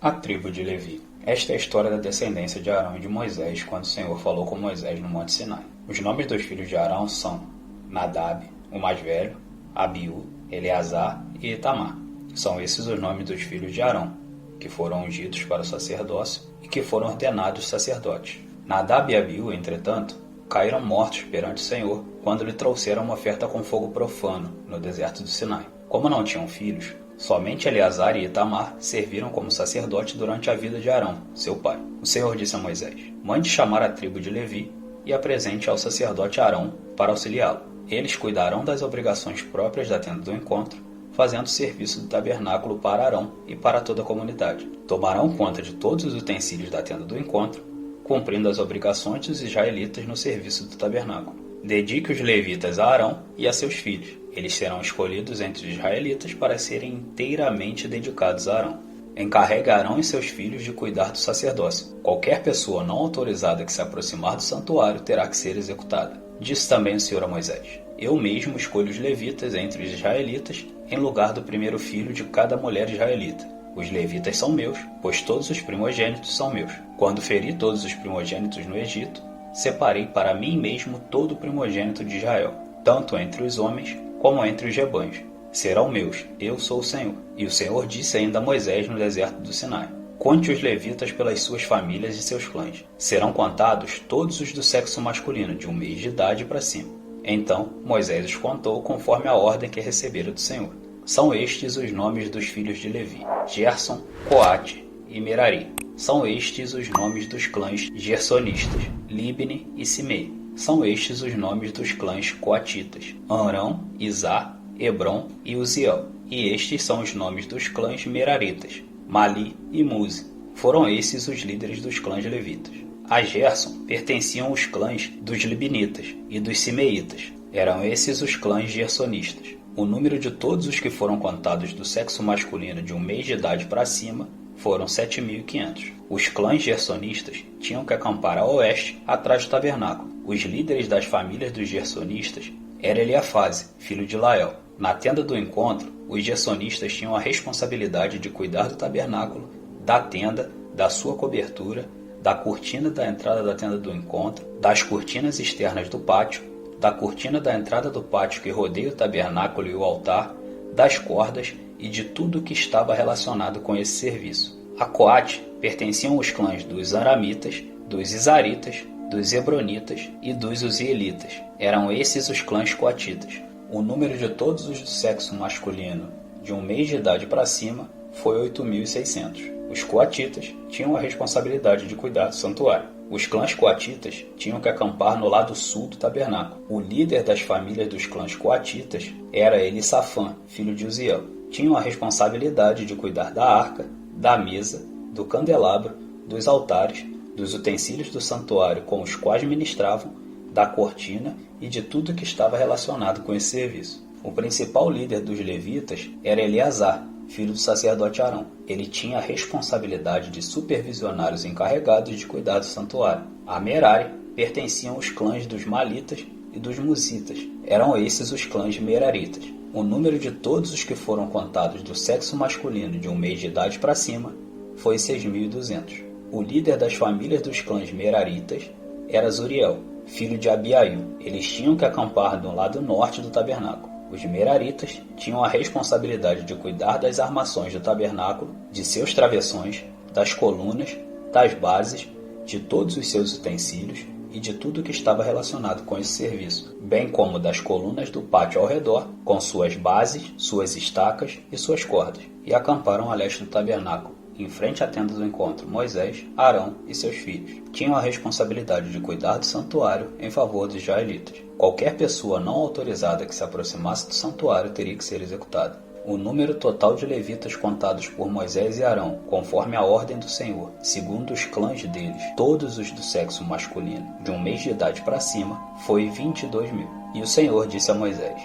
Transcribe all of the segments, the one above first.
A tribo de Levi. Esta é a história da descendência de Arão e de Moisés quando o Senhor falou com Moisés no Monte Sinai. Os nomes dos filhos de Arão são Nadab, o mais velho, Abiú, Eleazar e Itamar. São esses os nomes dos filhos de Arão, que foram ungidos para o sacerdócio e que foram ordenados sacerdotes. Nadab e Abiú, entretanto, caíram mortos perante o Senhor quando lhe trouxeram uma oferta com fogo profano no deserto do Sinai. Como não tinham filhos, somente Eleazar e Itamar serviram como sacerdote durante a vida de Arão, seu pai. O Senhor disse a Moisés: mande chamar a tribo de Levi e apresente ao sacerdote Arão para auxiliá-lo. Eles cuidarão das obrigações próprias da tenda do encontro, fazendo o serviço do tabernáculo para Arão e para toda a comunidade. Tomarão conta de todos os utensílios da tenda do encontro, cumprindo as obrigações dos israelitas no serviço do tabernáculo. Dedique os levitas a Arão e a seus filhos. Eles serão escolhidos entre os israelitas para serem inteiramente dedicados a Arão. Encarregue Arão e seus filhos de cuidar do sacerdócio. Qualquer pessoa não autorizada que se aproximar do santuário terá que ser executada. Disse também o Senhor a Moisés: eu mesmo escolho os levitas entre os israelitas em lugar do primeiro filho de cada mulher israelita. Os levitas são meus, pois todos os primogênitos são meus. Quando feri todos os primogênitos no Egito, separei para mim mesmo todo o primogênito de Israel, tanto entre os homens como entre os rebanhos. Serão meus, eu sou o Senhor. E o Senhor disse ainda a Moisés no deserto do Sinai: conte os levitas pelas suas famílias e seus clãs. Serão contados todos os do sexo masculino, de 1 mês de idade para cima. Então Moisés os contou conforme a ordem que recebera do Senhor. São estes os nomes dos filhos de Levi: Gerson, Coate e Merari. São estes os nomes dos clãs gersonistas: Libni e Simei. São estes os nomes dos clãs coatitas: Amrão, Izar, Hebron e Uziel. E estes são os nomes dos clãs meraritas: Mali e Muzi. Foram esses os líderes dos clãs levitas. A Gerson pertenciam os clãs dos libinitas e dos simeitas. Eram esses os clãs gersonistas. O número de todos os que foram contados do sexo masculino de 1 mês de idade para cima foram 7.500. Os clãs gersonistas tinham que acampar a oeste, atrás do tabernáculo. Os líderes das famílias dos gersonistas era Eliafase, filho de Lael. Na tenda do encontro, os gersonistas tinham a responsabilidade de cuidar do tabernáculo, da tenda, da sua cobertura, da cortina da entrada da tenda do encontro, das cortinas externas do pátio, da cortina da entrada do pátio que rodeia o tabernáculo e o altar, das cordas e de tudo o que estava relacionado com esse serviço. A Coate pertenciam os clãs dos aramitas, dos isaritas, dos hebronitas e dos uzielitas. Eram esses os clãs coatitas. O número de todos os do sexo masculino de 1 mês de idade para cima foi 8.600. Os coatitas tinham a responsabilidade de cuidar do santuário. Os clãs coatitas tinham que acampar no lado sul do tabernáculo. O líder das famílias dos clãs coatitas era Elisafã, filho de Uziel. Tinham a responsabilidade de cuidar da arca, da mesa, do candelabro, dos altares, dos utensílios do santuário com os quais ministravam, da cortina e de tudo que estava relacionado com esse serviço. O principal líder dos levitas era Eleazar, filho do sacerdote Arão. Ele tinha a responsabilidade de supervisionar os encarregados de cuidar do santuário. A Merari pertenciam os clãs dos Malitas e dos Musitas. Eram esses os clãs meraritas. O número de todos os que foram contados do sexo masculino de 1 mês de idade para cima foi 6.200. O líder das famílias dos clãs meraritas era Zuriel, filho de Abiail. Eles tinham que acampar do lado norte do tabernáculo. Os meraritas tinham a responsabilidade de cuidar das armações do tabernáculo, de seus travessões, das colunas, das bases, de todos os seus utensílios e de tudo que estava relacionado com esse serviço, bem como das colunas do pátio ao redor, com suas bases, suas estacas e suas cordas, e acamparam a leste do tabernáculo, em frente à tenda do encontro. Moisés, Arão e seus filhos tinham a responsabilidade de cuidar do santuário em favor dos israelitas. Qualquer pessoa não autorizada que se aproximasse do santuário teria que ser executada. O número total de levitas contados por Moisés e Arão, conforme a ordem do Senhor, segundo os clãs deles, todos os do sexo masculino, de 1 mês de idade para cima, foi 22.000. E o Senhor disse a Moisés: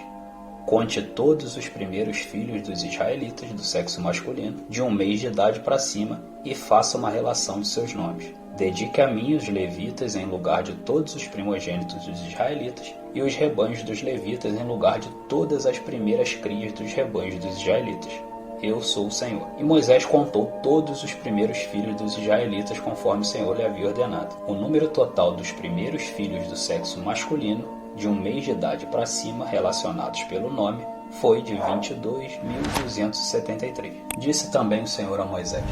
conte todos os primeiros filhos dos israelitas do sexo masculino, de 1 mês de idade para cima, e faça uma relação de seus nomes. Dedique a mim os levitas em lugar de todos os primogênitos dos israelitas, e os rebanhos dos levitas em lugar de todas as primeiras crias dos rebanhos dos israelitas. eu sou o Senhor. E Moisés contou todos os primeiros filhos dos israelitas conforme o Senhor lhe havia ordenado. O número total dos primeiros filhos do sexo masculino, de 1 mês de idade para cima, relacionados pelo nome, foi de 22.273. Disse também o Senhor a Moisés: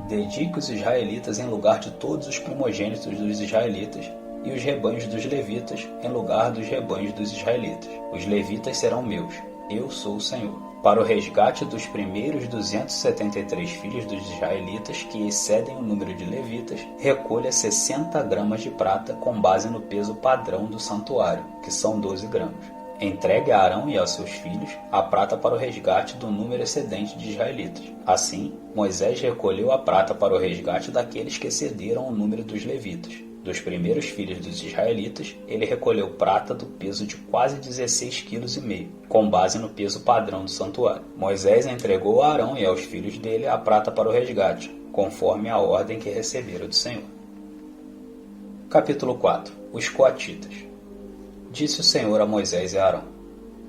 dedique os israelitas em lugar de todos os primogênitos dos israelitas, e os rebanhos dos levitas em lugar dos rebanhos dos israelitas. Os levitas serão meus, eu sou o Senhor. Para o resgate dos primeiros 273 filhos dos israelitas que excedem o número de levitas, recolha 60 gramas de prata com base no peso padrão do santuário, que são 12 gramas. Entregue a Arão e aos seus filhos a prata para o resgate do número excedente de israelitas. Assim, Moisés recolheu a prata para o resgate daqueles que excederam o número dos levitas. Dos primeiros filhos dos israelitas, ele recolheu prata do peso de quase 16,5 kg, com base no peso padrão do santuário. Moisés entregou a Arão e aos filhos dele a prata para o resgate, conforme a ordem que receberam do Senhor. Capítulo 4. Os coatitas. Disse o Senhor a Moisés e a Arão: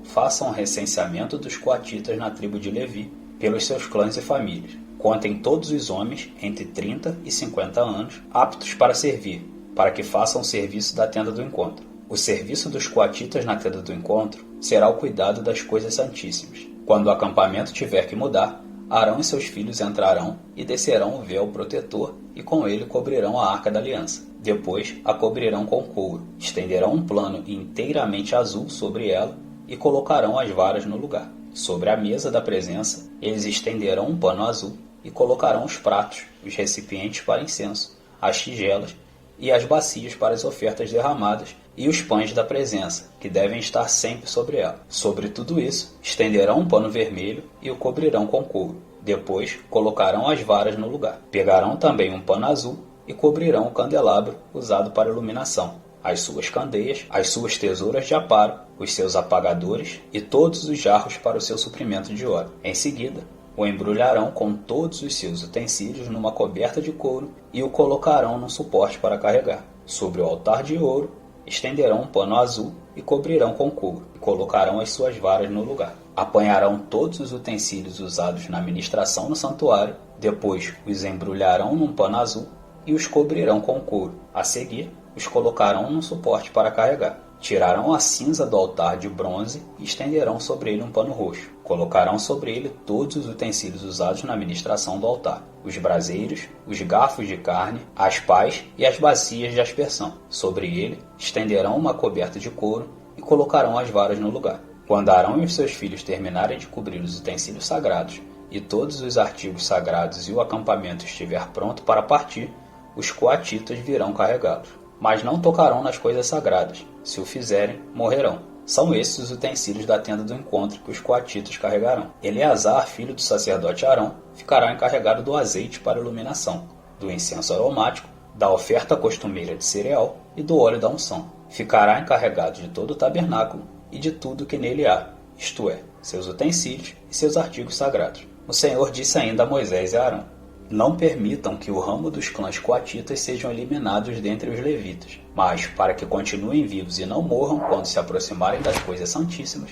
façam um recenseamento dos coatitas na tribo de Levi, pelos seus clãs e famílias. Contem todos os homens entre 30 e 50 anos, aptos para servir, para que façam o serviço da tenda do encontro. O serviço dos coatitas na tenda do encontro será o cuidado das coisas santíssimas. Quando o acampamento tiver que mudar, Arão e seus filhos entrarão e descerão o véu protetor e com ele cobrirão a arca da aliança. Depois a cobrirão com couro, estenderão um pano inteiramente azul sobre ela e colocarão as varas no lugar. Sobre a mesa da presença, eles estenderão um pano azul e colocarão os pratos, os recipientes para incenso, as tigelas e as bacias para as ofertas derramadas e os pães da presença, que devem estar sempre sobre ela. Sobre tudo isso, estenderão um pano vermelho e o cobrirão com couro. Depois, colocarão as varas no lugar. Pegarão também um pano azul e cobrirão o candelabro usado para iluminação, as suas candeias, as suas tesouras de aparo, os seus apagadores e todos os jarros para o seu suprimento de óleo. Em seguida, o embrulharão com todos os seus utensílios numa coberta de couro e o colocarão num suporte para carregar. Sobre o altar de ouro, estenderão um pano azul e cobrirão com couro, e colocarão as suas varas no lugar. Apanharão todos os utensílios usados na ministração no santuário, depois os embrulharão num pano azul e os cobrirão com couro. A seguir, os colocarão num suporte para carregar. Tirarão a cinza do altar de bronze e estenderão sobre ele um pano roxo. Colocarão sobre ele todos os utensílios usados na ministração do altar: os braseiros, os garfos de carne, as pás e as bacias de aspersão. Sobre ele estenderão uma coberta de couro e colocarão as varas no lugar. Quando Arão e os seus filhos terminarem de cobrir os utensílios sagrados e todos os artigos sagrados e o acampamento estiver pronto para partir, os coatitas virão carregá-los. Mas não tocarão nas coisas sagradas. Se o fizerem, morrerão. São esses os utensílios da tenda do encontro que os coatitas carregarão. Eleazar, filho do sacerdote Arão, ficará encarregado do azeite para iluminação, do incenso aromático, da oferta costumeira de cereal e do óleo da unção. Ficará encarregado de todo o tabernáculo e de tudo que nele há, isto é, seus utensílios e seus artigos sagrados. O Senhor disse ainda a Moisés e a Arão: não permitam que o ramo dos clãs coatitas sejam eliminados dentre os levitas, mas, para que continuem vivos e não morram quando se aproximarem das coisas santíssimas,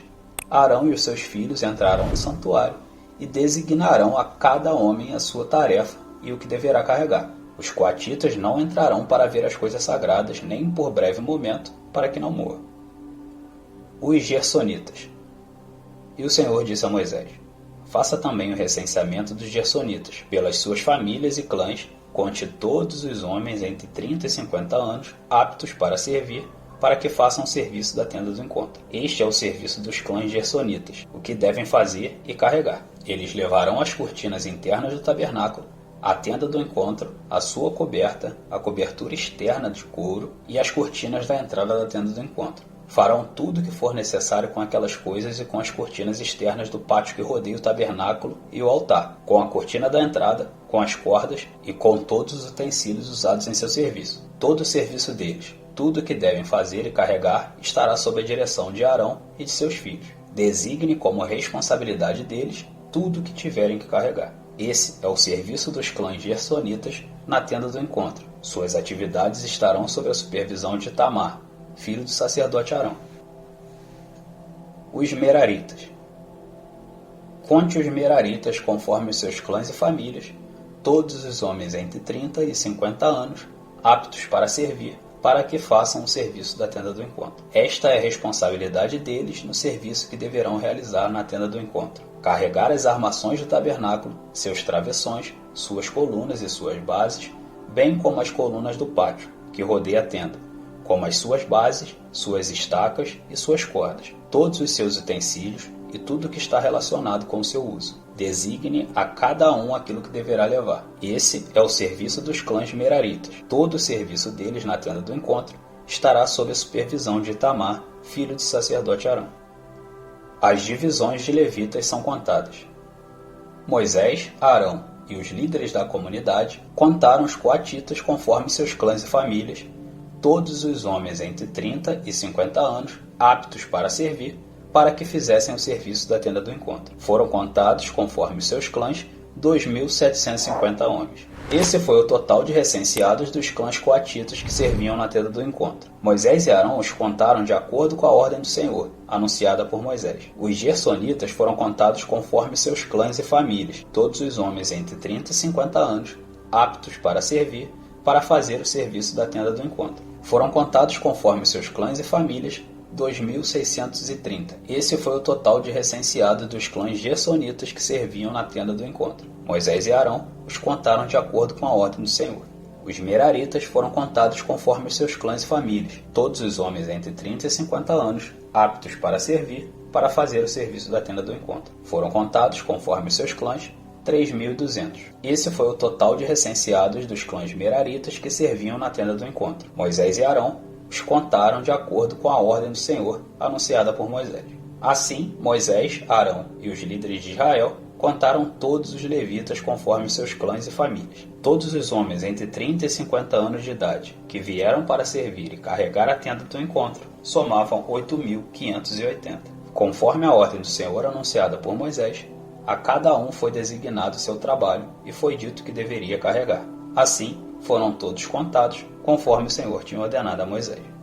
Arão e os seus filhos entrarão no santuário e designarão a cada homem a sua tarefa e o que deverá carregar. Os coatitas não entrarão para ver as coisas sagradas, nem por breve momento, para que não morram. Os gersonitas. E o Senhor disse a Moisés: faça também o recenseamento dos gersonitas, pelas suas famílias e clãs, conte todos os homens entre 30 e 50 anos, aptos para servir, para que façam o serviço da tenda do encontro. Este é o serviço dos clãs gersonitas, o que devem fazer e carregar. Eles levarão as cortinas internas do tabernáculo, a tenda do encontro, a sua coberta, a cobertura externa de couro e as cortinas da entrada da tenda do encontro. Farão tudo o que for necessário com aquelas coisas e com as cortinas externas do pátio que rodeia o tabernáculo e o altar, com a cortina da entrada, com as cordas e com todos os utensílios usados em seu serviço. Todo o serviço deles, tudo o que devem fazer e carregar, estará sob a direção de Arão e de seus filhos. Designe como responsabilidade deles tudo o que tiverem que carregar. Esse é o serviço dos clãs gersonitas na tenda do encontro. Suas atividades estarão sob a supervisão de Itamar, filho do sacerdote Arão. Os meraritas. Conte os Meraritas conforme os seus clãs e famílias, todos os homens entre 30 e 50 anos, aptos para servir, para que façam o serviço da tenda do encontro. Esta é a responsabilidade deles no serviço que deverão realizar na tenda do encontro: carregar as armações do tabernáculo, seus travessões, suas colunas e suas bases, bem como as colunas do pátio, que rodeia a tenda, como as suas bases, suas estacas e suas cordas, todos os seus utensílios e tudo que está relacionado com o seu uso. Designe a cada um aquilo que deverá levar. Esse é o serviço dos clãs Meraritas. Todo o serviço deles na tenda do encontro estará sob a supervisão de Itamar, filho do sacerdote Arão. As divisões de levitas são contadas. Moisés, Arão e os líderes da comunidade contaram os coatitas conforme seus clãs e famílias, todos os homens entre 30 e 50 anos, aptos para servir, para que fizessem o serviço da tenda do encontro. Foram contados, conforme os seus clãs, 2.750 homens. Esse foi o total de recenseados dos clãs coatitas que serviam na tenda do encontro. Moisés e Arão os contaram de acordo com a ordem do Senhor, anunciada por Moisés. Os gersonitas foram contados conforme seus clãs e famílias, todos os homens entre 30 e 50 anos, aptos para servir, para fazer o serviço da tenda do encontro. Foram contados conforme seus clãs e famílias, 2.630. Esse foi o total de recenseados dos clãs gersonitas que serviam na tenda do encontro. Moisés e Arão os contaram de acordo com a ordem do Senhor. Os Meraritas foram contados conforme os seus clãs e famílias, todos os homens entre 30 e 50 anos, aptos para servir, para fazer o serviço da tenda do encontro. Foram contados conforme os seus clãs, 3.200. Esse foi o total de recenseados dos clãs Meraritas que serviam na tenda do encontro. Moisés e Arão os contaram de acordo com a ordem do Senhor, anunciada por Moisés. Assim, Moisés, Arão e os líderes de Israel contaram todos os levitas conforme seus clãs e famílias. Todos os homens entre 30 e 50 anos de idade, que vieram para servir e carregar a tenda do encontro, somavam 8.580. Conforme a ordem do Senhor anunciada por Moisés, a cada um foi designado seu trabalho e foi dito que deveria carregar. Assim, foram todos contados, conforme o Senhor tinha ordenado a Moisés.